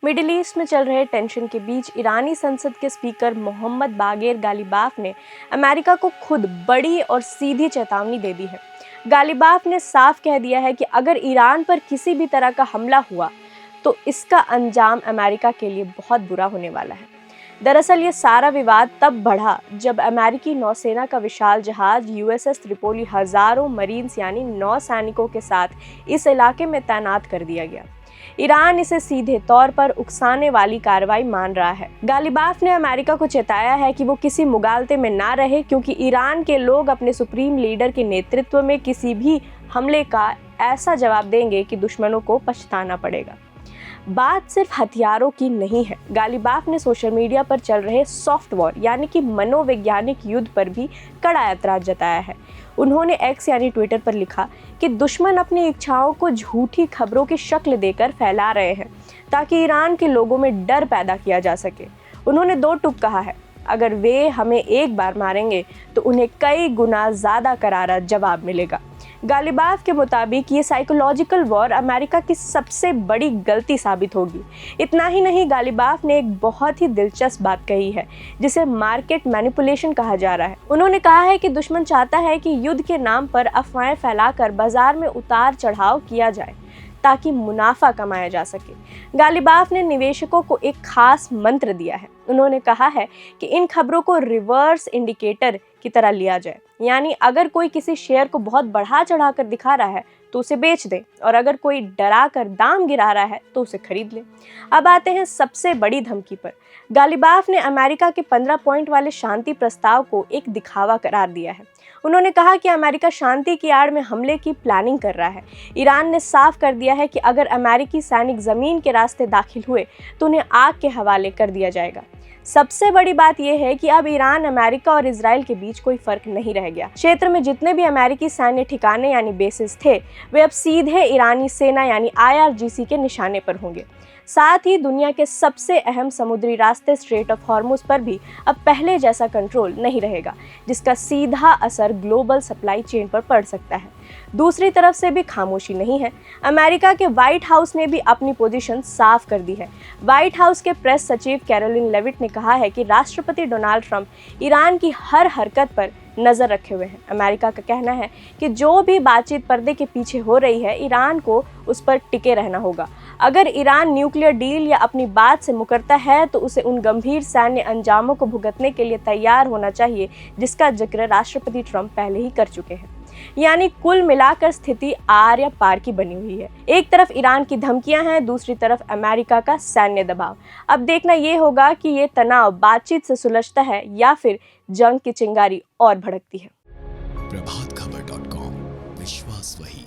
Middle east में चल रहे टेंशन के बीच ईरानी संसद के स्पीकर मोहम्मद बागेर गालिबाफ ने अमेरिका को खुद बड़ी और सीधी चेतावनी दे दी है। गालिबाफ ने साफ कह दिया है कि अगर ईरान पर किसी भी तरह का हमला हुआ तो इसका अंजाम अमेरिका के लिए बहुत बुरा होने वाला है। दरअसल ये सारा विवाद तब बढ़ा जब अमेरिकी नौसेना का विशाल जहाज USS त्रिपोली हजारों मरीन्स यानी नौसैनिकों के साथ इस इलाके में तैनात कर दिया गया। ईरान इसे सीधे तौर पर उकसाने वाली कार्रवाई मान रहा है। गालिबाफ ने अमेरिका को चेताया है कि वो किसी मुगालते में ना रहे, क्योंकि ईरान के लोग अपने सुप्रीम लीडर के नेतृत्व में किसी भी हमले का ऐसा जवाब देंगे कि दुश्मनों को पछताना पड़ेगा। बात सिर्फ हथियारों की नहीं है। गालिबाफ ने सोशल मीडिया पर चल रहे सॉफ्ट वॉर यानी कि मनोवैज्ञानिक युद्ध पर भी कड़ा ऐतराज जताया है। उन्होंने एक्स यानी ट्विटर पर लिखा कि दुश्मन अपनी इच्छाओं को झूठी खबरों की शक्ल देकर फैला रहे हैं ताकि ईरान के लोगों में डर पैदा किया जा सके। उन्होंने 2 टूक कहा है, अगर वे हमें एक बार मारेंगे तो उन्हें कई गुना ज़्यादा करारा जवाब मिलेगा। गालिबाफ के मुताबिक ये साइकोलॉजिकल वॉर अमेरिका की सबसे बड़ी गलती साबित होगी। इतना ही नहीं, गालिबाफ ने एक बहुत ही दिलचस्प बात कही है जिसे मार्केट मैनिपुलेशन कहा जा रहा है। उन्होंने कहा है कि दुश्मन चाहता है कि युद्ध के नाम पर अफवाहें फैलाकर बाजार में उतार चढ़ाव किया जाए ताकि मुनाफा कमाया जा सके। गालिबाफ ने निवेशकों को एक खास मंत्र दिया है। उन्होंने कहा है कि इन खबरों को रिवर्स इंडिकेटर की तरह लिया जाए, यानी अगर कोई किसी शेयर को बहुत बढ़ा चढ़ा कर दिखा रहा है तो उसे बेच दें, और अगर कोई डरा कर दाम गिरा रहा है तो उसे खरीद लें। अब आते हैं सबसे बड़ी धमकी पर। गालिबाफ ने अमेरिका के 15 पॉइंट वाले शांति प्रस्ताव को एक दिखावा करार दिया है। उन्होंने कहा कि अमेरिका शांति की आड़ में हमले की प्लानिंग कर रहा है। ईरान ने साफ कर दिया है कि अगर अमेरिकी सैनिक जमीन के रास्ते दाखिल हुए तो उन्हें आग के हवाले कर दिया जाएगा। सबसे बड़ी बात यह है कि अब ईरान, अमेरिका और इजराइल के बीच कोई फर्क नहीं रह गया। क्षेत्र में जितने भी अमेरिकी सैन्य ठिकाने यानी बेसिस थे, वे अब सीधे ईरानी सेना यानी IRGC के निशाने पर होंगे। साथ ही दुनिया के सबसे अहम समुद्री रास्ते स्ट्रेट ऑफ हॉर्मुज पर भी अब पहले जैसा कंट्रोल नहीं रहेगा, जिसका सीधा असर ग्लोबल सप्लाई चेन पर पड़ सकता है। दूसरी तरफ से भी खामोशी नहीं है। अमेरिका के व्हाइट हाउस ने भी अपनी पोजीशन साफ कर दी है। व्हाइट हाउस के प्रेस सचिव कैरोलिन लेविट ने कहा है कि राष्ट्रपति डोनाल्ड ट्रंप ईरान की हर हरकत पर नजर रखे हुए हैं। अमेरिका का कहना है कि जो भी बातचीत पर्दे के पीछे हो रही है, ईरान को उस पर टिके रहना होगा। अगर ईरान न्यूक्लियर डील या अपनी बात से मुकरता है तो उसे उन गंभीर सैन्य अंजामों को भुगतने के लिए तैयार होना चाहिए जिसका जिक्र राष्ट्रपति ट्रंप पहले ही कर चुके हैं। यानी कुल मिलाकर स्थिति आर या पार की बनी हुई है। एक तरफ ईरान की धमकियां हैं, दूसरी तरफ अमेरिका का सैन्य दबाव। अब देखना ये होगा कि ये तनाव बातचीत से सुलझता है या फिर जंग की चिंगारी और भड़कती है। प्रभातखबर.com, विश्वास वही।